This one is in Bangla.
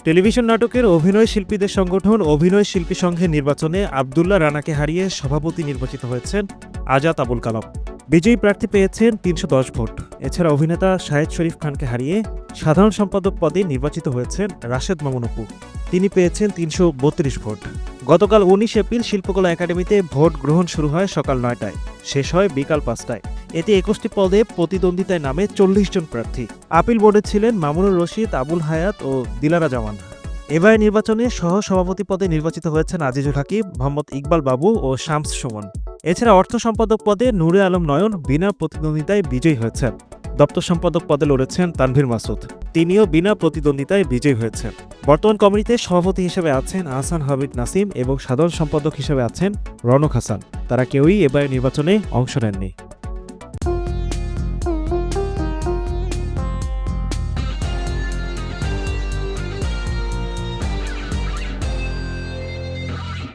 টেলিভিশন নাটকের অভিনয় শিল্পীদের সংগঠন অভিনয় শিল্পী সংঘের নির্বাচনে আব্দুল্লাহ রানাকে হারিয়ে সভাপতি নির্বাচিত হয়েছেন আজাদ আবুল কালাম। বিজয়ী প্রার্থী পেয়েছেন ৩১০ ভোট। এছাড়া অভিনেতা শাহেদ শরীফ খানকে হারিয়ে সাধারণ সম্পাদক পদে নির্বাচিত হয়েছেন রাশেদ মামুন অপু। তিনি পেয়েছেন ৩৩২ ভোট। গতকাল ১৯ এপ্রিল শিল্পকলা একাডেমিতে ভোট গ্রহণ শুরু হয় সকাল ৯টায়, শেষ হয় বিকাল ৫টায়। এতে ২১টি পদে প্রতিদ্বন্দ্বিতায় নামে ৪০ জন প্রার্থী। আপিল বোর্ডে ছিলেন মামুনুর রশিদ, আবুল হায়াত ও দিলারা জামান। এবার নির্বাচনে সহ সভাপতি পদে নির্বাচিত হয়েছেন আজিজুল হাকিম, মোহাম্মদ ইকবাল বাবু ও শামস সুমন। এছাড়া অর্থ সম্পাদক পদে নূরে আলম নয়ন বিনা প্রতিদ্বন্দ্বিতায় বিজয়ী হয়েছেন। দপ্তর সম্পাদক পদে লড়েছেন তানভীর মাসুদ, তিনিও বিনা প্রতিদ্বন্দ্বিতায় বিজয়ী হয়েছেন। বর্তমান কমিটিতে সভাপতি হিসেবে আছেন আহসান হাবিব নাসিম এবং সাধারণ সম্পাদক হিসেবে আছেন রনক হাসান। তারা কেউই এবার নির্বাচনে অংশ নেননি।